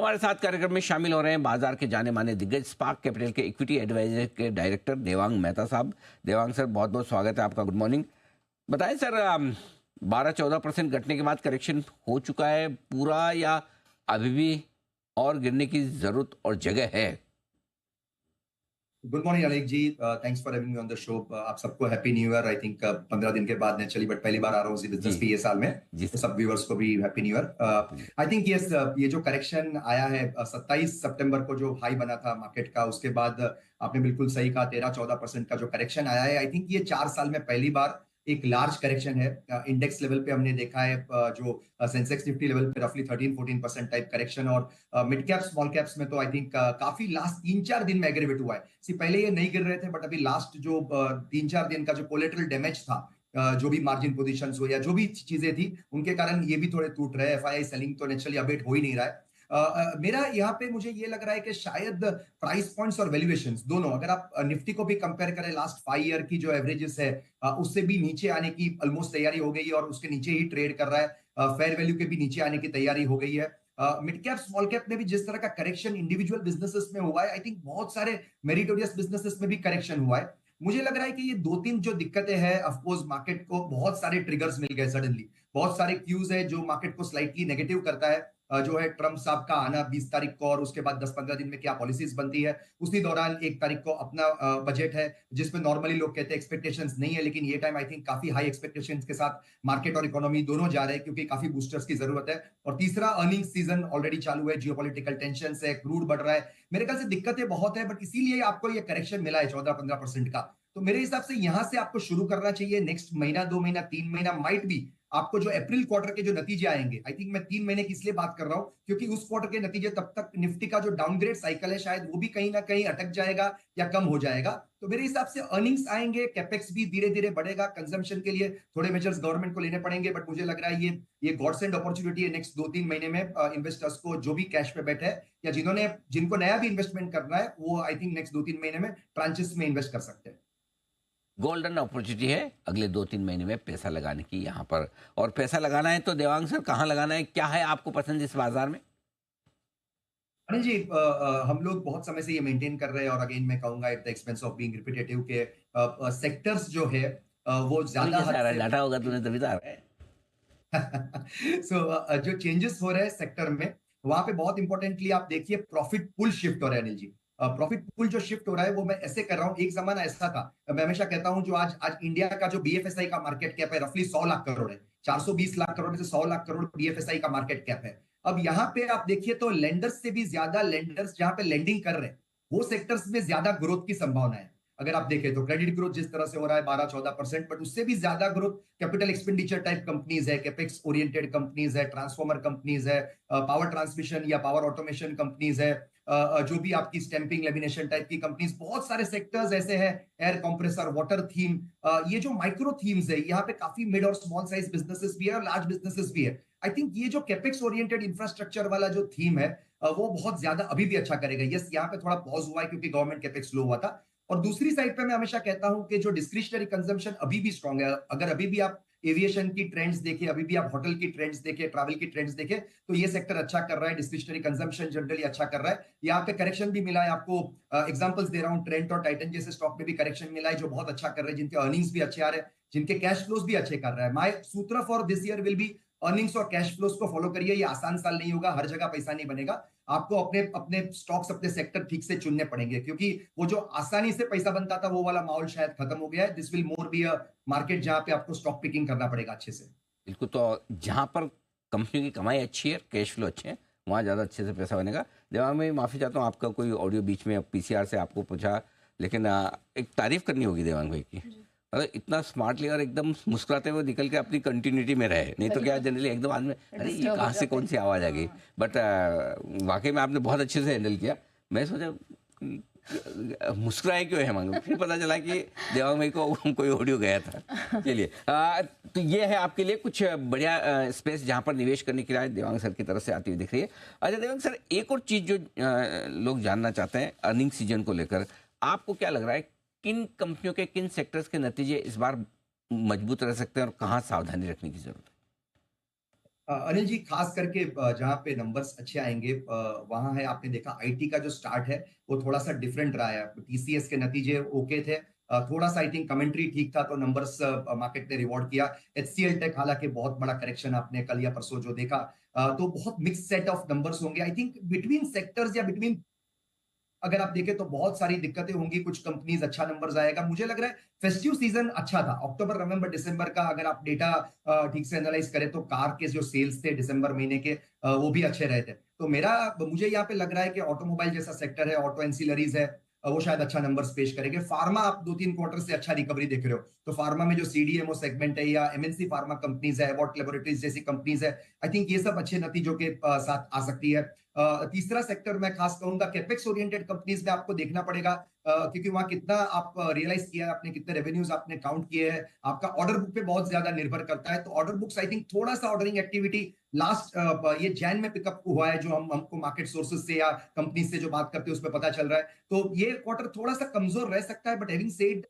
हमारे साथ कार्यक्रम में शामिल हो रहे हैं बाजार के जाने माने दिग्गज स्पार्क कैपिटल के इक्विटी एडवाइजर के डायरेक्टर देवांग मेहता साहब। देवांग सर, बहुत बहुत स्वागत है आपका। Good morning. बताएं सर, 12-14% घटने के बाद करेक्शन हो चुका है पूरा, या अभी भी और गिरने की जरूरत और जगह है? Good morning Alek ji, thanks for having me on the show. आप सबको happy new year. I think 15 दिन के बाद नेचुरली बट पहली बार आ रहा हूँ बिजनेस पे ये साल में, जी तो सर। सब व्यूअर्स को भी happy new year. I think ये जो करेक्शन आया है 27 सितंबर को जो हाई बना था मार्केट का, उसके बाद आपने बिल्कुल सही कहा 13-14% का जो करेक्शन आया है। आई थिंक ये 4 साल में पहली बार एक लार्ज करेक्शन है। इंडेक्स लेवल पे हमने देखा है जो सेंसेक्स निफ्टी लेवल पे रफली 13-14% टाइप करेक्शन, और मिड कैप स्मॉल कैप्स में तो आई थिंक काफी लास्ट 3-4 दिन में एग्रीवेट हुआ है। पहले ये नहीं गिर रहे थे, बट अभी लास्ट जो 3-4 दिन का जो कोलेटरल डैमेज था, जो भी मार्जिन पोजीशंस हो या जो भी चीजें थी, उनके कारण ये भी थोड़े टूट रहे हैं। एफआईआई सेलिंग तो नेचुरली अबेट हो ही नहीं रहा है। मेरा यहाँ पे मुझे ये लग रहा है कि शायद प्राइस पॉइंट्स और वैल्यूएशंस दोनों, अगर आप निफ्टी को भी कंपेयर करें लास्ट 5 ईयर की जो एवरेजेस है, उससे भी नीचे आने की ऑलमोस्ट तैयारी हो गई है, और उसके नीचे ही ट्रेड कर रहा है। फेयर वैल्यू के भी नीचे आने की तैयारी हो गई है। मिड कैप स्मॉल कैप में भी जिस तरह का करेक्शन इंडिविजुअल बिजनेसेस में हुआ है, आई थिंक बहुत सारे मेरिटोरियस बिजनेसेस में भी करेक्शन हुआ है। मुझे लग रहा है कि ये 2-3 जो दिक्कतें हैं, ऑफकोर्स मार्केट को बहुत सारे ट्रिगर्स मिल गए सडनली, बहुत सारे क्यूज है जो मार्केट को स्लाइटली नेगेटिव करता है। जो है ट्रम्प साहब का आना 20 तारीख को, और उसके बाद 10-15 दिन में क्या पॉलिसीज बनती है। उसी दौरान 1 तारीख को अपना बजट है, जिसमें नॉर्मली लोग कहते हैं एक्सपेक्टेशंस नहीं है, लेकिन ये टाइम आई थिंक काफी हाई एक्सपेक्टेशंस के साथ मार्केट और इकोनॉमी दोनों जा रहे हैं, क्योंकि काफी बूस्टर्स की जरूरत है। और तीसरा, अर्निंग सीजन ऑलरेडी चालू है, जियोपॉलिटिकल टेंशन है, क्रूड बढ़ रहा है। मेरे ख्याल से दिक्कतें बहुत है, बट इसीलिए आपको ये करेक्शन मिला है 14-15% का। तो मेरे हिसाब से यहां से आपको शुरू करना चाहिए। नेक्स्ट महीना, 2 महीना, 3 महीना माइट भी आपको जो अप्रैल क्वार्टर के जो नतीजे आएंगे, आई थिंक मैं 3 महीने की इसलिए बात कर रहा हूं क्योंकि उस क्वार्टर के नतीजे, तब तक निफ्टी का जो डाउनग्रेड साइकिल है शायद वो भी कहीं ना कहीं अटक जाएगा या कम हो जाएगा। तो मेरे हिसाब से अर्निंग्स आएंगे, कैपेक्स भी धीरे धीरे बढ़ेगा, कंजम्पशन के लिए थोड़े मेजर्स गवर्नमेंट को लेने पड़ेंगे, बट मुझे लग रहा है ये गॉड सेंड अपॉर्चुनिटी है नेक्स्ट 2-3 महीने में इन्वेस्टर्स को, जो भी कैश पे बैठे है या जिनको नया भी इन्वेस्टमेंट करना है, वो आई थिंक नेक्स्ट 2-3 महीने में ट्रांचेस में इन्वेस्ट कर सकते हैं। गोल्डन अपॉर्चुनिटी है अगले 2-3 महीने में पैसा लगाने की यहाँ पर। और पैसा लगाना है तो देवांग सर कहाँ लगाना है, क्या है आपको पसंद इस बाजार में? अनिल जी, हम लोग बहुत समय से ये मेंटेन कर रहे हैं, और अगेन मैं कहूंगा at the expense of being repetitive के सेक्टर्स जो है वो ज्यादा कैसे आ हद रहा है? से डाटा होगा तूने तभी तो आ रहा है। जो चेंजेस हो रहे हैं सेक्टर में, वहां पे बहुत इंपॉर्टेंटली आप देखिए प्रॉफिट पुल शिफ्ट हो रहा है अनिल जी। प्रॉफिट पुल जो शिफ्ट हो रहा है वो मैं ऐसे कर रहा हूँ, एक जमाना ऐसा था, मैं हमेशा कहता हूँ, जो आज आज इंडिया का जो बीएफएसआई का मार्केट कैप है रफली 100 लाख करोड़ है। 420 लाख करोड़ में से 100 लाख करोड़ बीएफएसआई का मार्केट कैप है। अब यहाँ पे आप देखिए तो लेंडर्स से भी ज्यादा, लेंडर्स जहां पे लेंडिंग कर रहे हैं वो सेक्टर्स में ज्यादा ग्रोथ की संभावना है। अगर आप देखें तो क्रेडिट ग्रोथ जिस तरह से हो रहा है 12-14%, बट उससे भी ज्यादा growth capital expenditure type companies है, कैपेक्स ओरिएंटेड कंपनीज है, ट्रांसफॉर्मर कंपनीज है, पावर ट्रांसमिशन या पावर ऑटोमेशन कंपनीज है, जो भी आपकी स्टैंपिंग लेमिनेशन टाइप की कंपनीज, बहुत सारे सेक्टर्स ऐसे हैं, एयर कंप्रेसर, वाटर थीम, ये जो माइक्रो थीम्स है, यहाँ पे काफी मिड और स्मॉल साइज बिजनेसेस भी है और लार्ज बिजनेसेस भी है। आई थिंक ये जो कैपेक्स ओरिएंटेड इंफ्रास्ट्रक्चर वाला जो थीम है, वो बहुत ज्यादा अभी भी अच्छा करेगा। यस, यहाँ पे थोड़ा पॉज हुआ है क्योंकि गवर्नमेंट कैपेक्स लो हुआ था। और दूसरी साइड पे मैं हमेशा कहता हूं कि जो डिस्क्रिशनरी कंजम्पशन अभी भी स्ट्रांग है, अगर अभी भी आप एविएशन की ट्रेंड्स देखें, अभी भी आप होटल की ट्रेंड्स देखें, ट्रैवल की ट्रेंड्स देखें, तो ये सेक्टर अच्छा कर रहा है, डिस्क्रिशनरी कंजम्पशन जनरली अच्छा कर रहा है। यहाँ पे करेक्शन भी मिला है आपको, एग्जांपल्स दे रहा हूँ, ट्रेंट और टाइटन जैसे स्टॉक में भी करेक्शन मिला है, जो बहुत अच्छा कर रहे हैं, जिनके अर्निंग्स भी अच्छे आ रहे हैं, जिनके कैश फ्लोज भी अच्छे कर रहे हैं। माय सूत्र for this year will be earnings और कैश फ्लोज को फॉलो करिए। ये आसान साल नहीं होगा, हर जगह पैसा नहीं बनेगा, आपको अपने अपने स्टॉक्स, अपने सेक्टर ठीक से चुनने पड़ेंगे, क्योंकि वो जो आसानी से पैसा बनता था वो वाला माहौल शायद खत्म हो गया है। This will more be a market जहां पे आपको स्टॉक पिकिंग करना पड़ेगा अच्छे से। बिल्कुल। तो जहाँ पर कंपनी की कमाई अच्छी है, कैश फ्लो अच्छे हैं, वहाँ ज़्यादा अच्छे से पैसा बनेगा। देवांग, मैं माफ़ी चाहता हूँ, आपका कोई ऑडियो बीच में पीसीआर से आपको पूछा, लेकिन एक तारीफ करनी होगी देवांग भाई की। मतलब इतना स्मार्टली और एकदम मुस्कुराते हुए निकल के अपनी कंटिन्यूटी में रहे, नहीं तो क्या जनरली एकदम आदमी अरे ये कहाँ से कौन सी आवाज़ आ गई। बट वाकई में आपने बहुत अच्छे से हैंडल किया। मैं सोचा मुस्कुराए क्यों है मांगे, फिर पता चला कि देवांग भाई को कोई ऑडियो गया था। चलिए, तो ये है आपके लिए कुछ बढ़िया स्पेस जहाँ पर निवेश करने की राय देवांग सर की तरफ से आती हुई दिख रही है। अच्छा देवांग सर, एक और चीज़ जो लोग जानना चाहते हैं अर्निंग सीजन को लेकर, आपको क्या लग रहा है किन कंपनियों के, किन सेक्टर्स के नतीजे इस बार मजबूत रह सकते हैं और कहाँ सावधानी रखने की जरूरत है? अनिल जी, खास करके जहाँ पे नंबर्स अच्छे आएंगे वहां है, आपने देखा आईटी का जो स्टार्ट है वो थोड़ा सा डिफरेंट रहा है। टीसीएस के नतीजे ओके थे, थोड़ा सा आई थिंक कमेंट्री ठीक था, तो नंबर्स मार्केट ने रिवॉर्ड किया। एचसीएल टेक हालांकि बहुत बड़ा करेक्शन आपने कल या परसों जो देखा, तो बहुत मिक्स सेट ऑफ नंबर्स होंगे आई थिंक बिटवीन सेक्टर्स या बिटवीन, अगर आप देखें तो बहुत सारी दिक्कतें होंगी, कुछ कंपनीज अच्छा नंबर्स आएगा। मुझे लग रहा है फेस्टिव सीजन अच्छा था, अक्टूबर नवंबर दिसंबर का अगर आप डेटा ठीक से एनालाइज करें तो कार के जो सेल्स थे दिसंबर महीने के वो भी अच्छे रहे थे। तो मुझे यहाँ पे लग रहा है कि ऑटोमोबाइल जैसा सेक्टर है, ऑटो एंसिलरीज है, वो शायद अच्छा नंबर्स पेश करेंगे। फार्मा आप 2-3 क्वार्टर से अच्छा रिकवरी देख रहे हो, तो फार्मा में जो सीडीएमओ सेगमेंट है या एमएनसी फार्मा कंपनीज है, एबॉट लेबोरेटरीज जैसी कंपनीज है, आई थिंक ये सब अच्छे नतीजों के साथ आ सकती है। तीसरा सेक्टर मैं खास कहूंगा कैपेक्स ओरिएंटेड कंपनीज में आपको देखना पड़ेगा, क्योंकि वहां कितना आप रियलाइज किया है आपने, कितने रेवेन्यूज आपने काउंट किए हैं, आपका ऑर्डर बुक पे बहुत ज्यादा निर्भर करता है। तो ऑर्डर बुक्स आई थिंक थोड़ा सा ऑर्डरिंग एक्टिविटी लास्ट ये जैन में पिकअप हुआ है, जो हमको मार्केट सोर्सेज से या कंपनी से जो बात करते हैं उसमें पता चल रहा है। तो ये क्वार्टर थोड़ा सा कमजोर रह सकता है, बट हैविंग सेड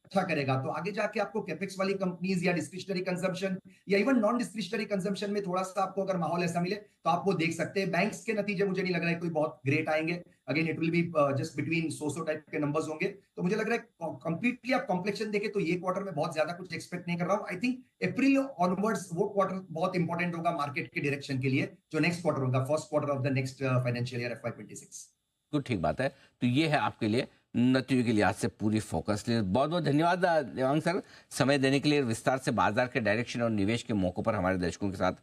अच्छा करेगा तो आगे जाके आपको कैपेक्स वाली कंपनीज या डिस्क्रिशनरी कंजम्पशन या इवन नॉन डिस्क्रिशनरी कंजम्पशन में थोड़ा सा आपको अगर माहौल ऐसा मिले तो आप वो देख सकते हैं। बैंक्स के नतीजे मुझे नहीं लग रहा है कोई बहुत ग्रेट आएंगे, again it will be just between so type के नंबर्स होंगे। तो मुझे लग रहा है कंप्लीटली आप कॉम्प्लेक्शन देखें तो ये क्वार्टर में बहुत ज्यादा कुछ एक्सपेक्ट नहीं कर रहा हूं। आई थिंक अप्रैल ऑनवर्ड्स वो क्वार्टर बहुत इंपॉर्टेंट होगा मार्केट के डायरेक्शन के लिए, जो नेक्स्ट क्वार्टर होगा, first quarter of the next financial year FY 26। तो ठीक बात है। तो ये है आपके लिए नतीजों के लिहाज से पूरी फोकस लिए बहुत बहुत धन्यवाद देवांग सर, समय देने के लिए, विस्तार से बाजार के डायरेक्शन और निवेश के मौकों पर हमारे दर्शकों के साथ